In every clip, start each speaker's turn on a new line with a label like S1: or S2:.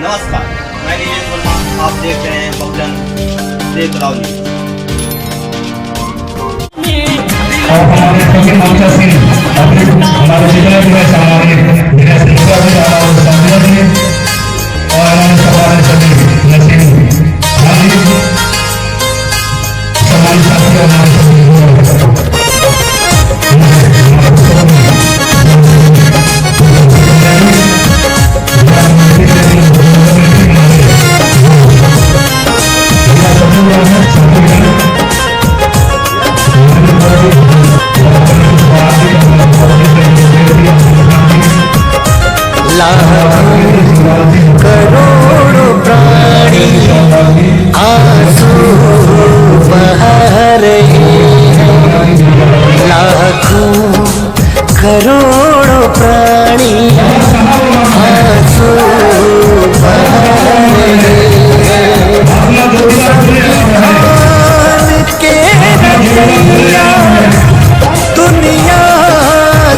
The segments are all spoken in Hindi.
S1: नमस्कार, मैं नीलेश वर्मा। आप देख रहे हैं बहुजन देख राव न्यूज।
S2: और हमारे सभी मोर्चा से हमारे जितने भी है हमारे और हमारे सवाल सभी नसीब समाज साथियों
S3: करोड़ों प्राणी आंसू बहा रहे हैं, लाखों करोड़ों प्राणी आंसू बहा रहे हैं, के रवैया दुनिया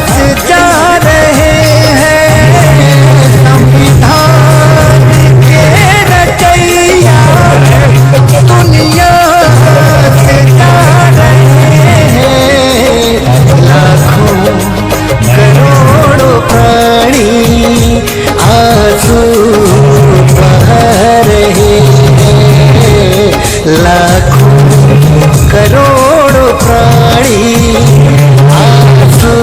S3: से जा रहे हैं, संविधान के रचैया दुनिया से जा रहे हैं, लाखों करोड़ों प्राणी आंसू बहा रहे हैं, लाखों करोड़ों प्राणी आंसू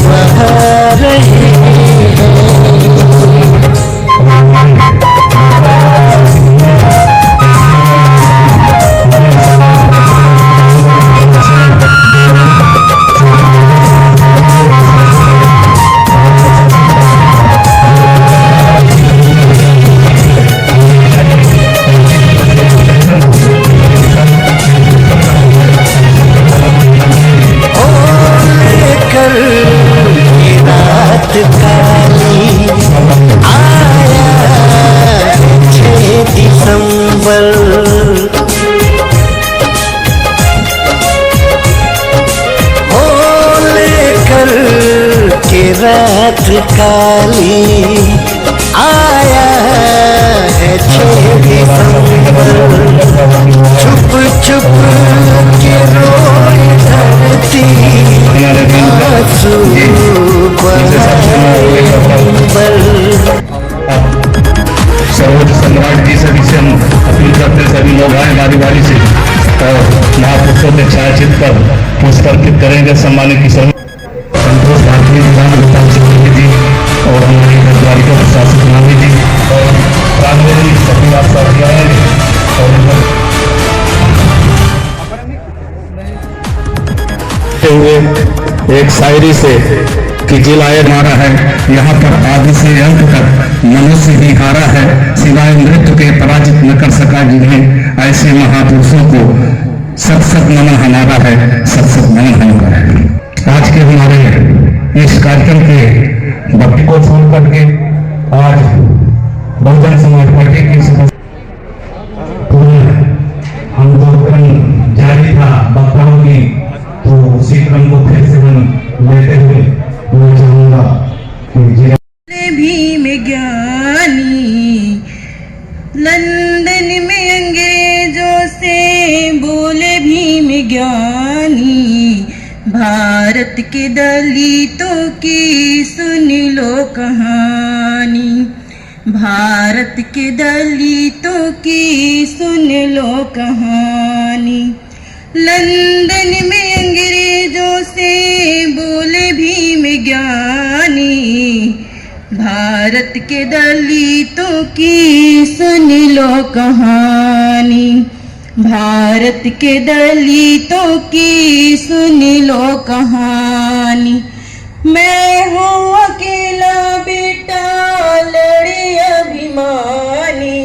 S3: बहा रहे हैं। रात काली आया 6 दिसंबर, ओ लेकर के रात काली आया है 6 दिसंबर, छुप छुप के रोए धरती आंसू
S2: सर्वोच्च सम्राट जी सभी से हम अपील करते हैं, सभी लोग आए बारी बारी से और महापुरुषों के छायाचित्र पर पुष्प अर्पित करेंगे। सम्मानित की संतोष भारतीय विधान जी और हमारी द्वारिका प्रशासक नामी जी और राजवेदी सभी आप साथी आएंगे और एक शायरी से कि जिलाए मारा है, यहाँ पर आदि से अंत तक मनुष्य ही हारा है, सिवाय मृत्यु के पराजित न कर सका जिन्हें, ऐसे महापुरुषों को सत सत नमन हमारा है, सत सत नमन हमारा है। आज के हमारे इस कार्यक्रम के भक्ति को छोड़ करके आज बहुजन समाज पार्टी की आंदोलन जारी था वक्ताओं की, तो उसी क्रम को फिर से हम लेते हुए मैं चाहूंगा कि
S4: भीम ज्ञानी लंदन में अंग्रेजों से बोले भीम ज्ञानी, भारत के दलितों की सुन लो कहानी, भारत के दलितों की सुन लो कहानी, लंदन में अंग्रेजों से बोले भीम ज्ञानी, भारत के दलितों की सुन लो कहानी, भारत के दलितों की सुन लो कहानी। मैं हूँ अकेला बेटा लड़े अभिमानी,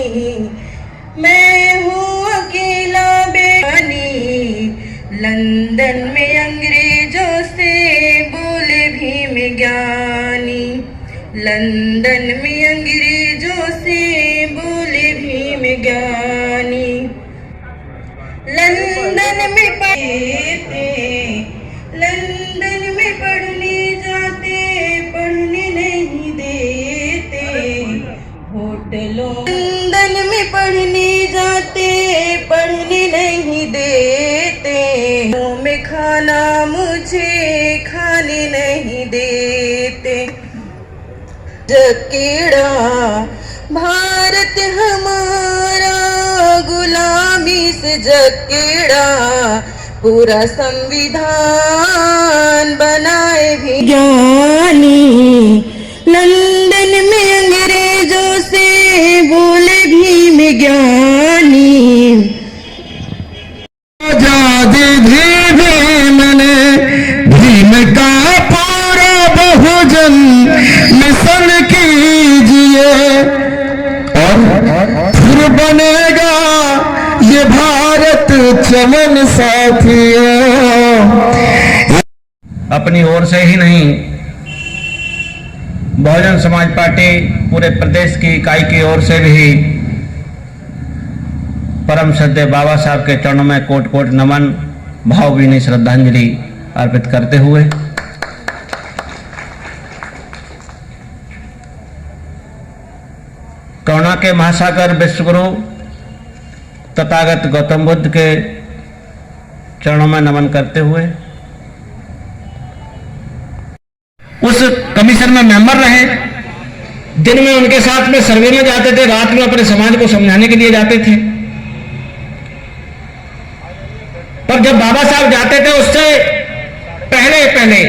S4: मैं हूँ अकेला बेटानी, लंदन में अंग्रेजों से बोले भीम ज्ञानी, लंदन में अंग्रेजों से बोले भीम ज्ञानी, लंदन में पढ़ते, लंदन में पढ़ने जाते, पढ़ने होटलों लंदन में पढ़ने जाते, पढ़ने नहीं देते, मुंह में खाना मुझे खाने नहीं देते। जकेड़ा भारत हमारा गुलामी से जकेड़ा, पूरा संविधान बनाए भी ज्ञानी। लंदन में अंग्रेजों से बोले भीम ज्ञानी।
S2: आजादी भी भीम ने, भीम का पूरा बहुजन मिशन कीजिए और फिर बनेगा ये भारत चमन साथियों।
S5: अपनी ओर से ही नहीं, बहुजन समाज पार्टी पूरे प्रदेश की इकाई की ओर से भी परम श्रद्धेय बाबा साहब के चरणों में कोट कोट नमन, भावभीनी श्रद्धांजलि अर्पित करते हुए करुणा के महासागर विश्वगुरु तथागत गौतम बुद्ध के चरणों में नमन करते हुए उस कमीशन में मेंबर रहे। दिन में उनके साथ में सर्वे में जाते थे, रात में अपने समाज को समझाने के लिए जाते थे। पर जब बाबा साहब जाते थे उससे पहले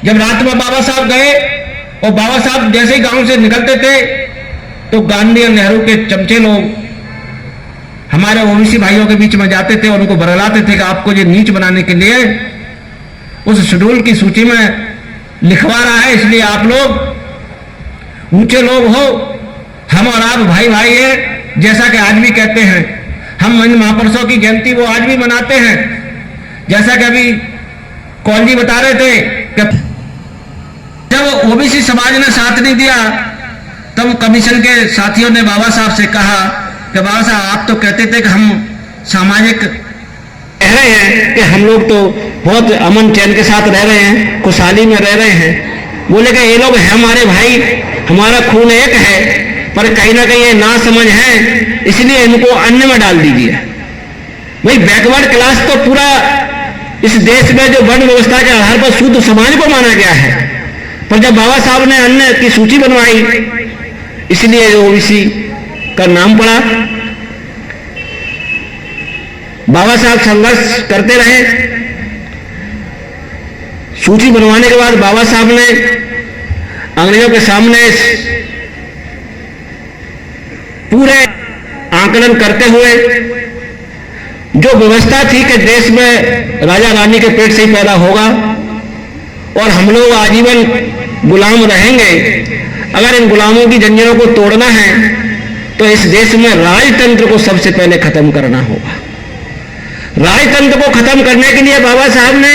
S5: जब रात में बाबा साहब गए और बाबा साहब जैसे ही गांव से निकलते थे तो गांधी और नेहरू के चमचे लोग हमारे ओबीसी भाइयों के बीच में जाते थे और उनको बरलाते थे कि आपको ये नीच बनाने के लिए उस शेड्यूल की सूची में लिखवा रहा है, इसलिए आप लोग ऊंचे लोग हो, हम और आप भाई भाई हैं। जैसा कि आज भी कहते हैं, हम इन महापुरुषों की जयंती वो आज भी मनाते हैं। जैसा कि अभी कौल जी बता रहे थे कि जब ओबीसी समाज ने साथ नहीं दिया तब कमीशन के साथियों ने बाबा साहब से कहा कि बाबा साहब आप तो कहते थे कि हम सामाजिक कह रहे हैं कि हम लोग तो बहुत अमन चैन के साथ रह रहे हैं, खुशहाली में रह रहे हैं। बोले कि ये लोग हैं हमारे भाई, हमारा खून एक है, पर कहीं ना कहीं ये ना समझ है, इसलिए इनको अन्न में डाल दीजिए। भाई बैकवर्ड क्लास तो पूरा इस देश में जो वर्ण व्यवस्था के आधार पर शुद्ध समाज को माना गया है, पर जब बाबा साहब ने अन्न की सूची बनवाई इसलिए ओबीसी का नाम पड़ा। बाबा साहब संघर्ष करते रहे। सूची बनवाने के बाद बाबा साहब ने अंग्रेजों के सामने पूरे आकलन करते हुए जो व्यवस्था थी कि देश में राजा रानी के पेट से ही पैदा होगा और हम लोग आजीवन गुलाम रहेंगे, अगर इन गुलामों की जंजीरों को तोड़ना है तो इस देश में राजतंत्र को सबसे पहले खत्म करना होगा। राजतंत्र को खत्म करने के लिए बाबा साहब ने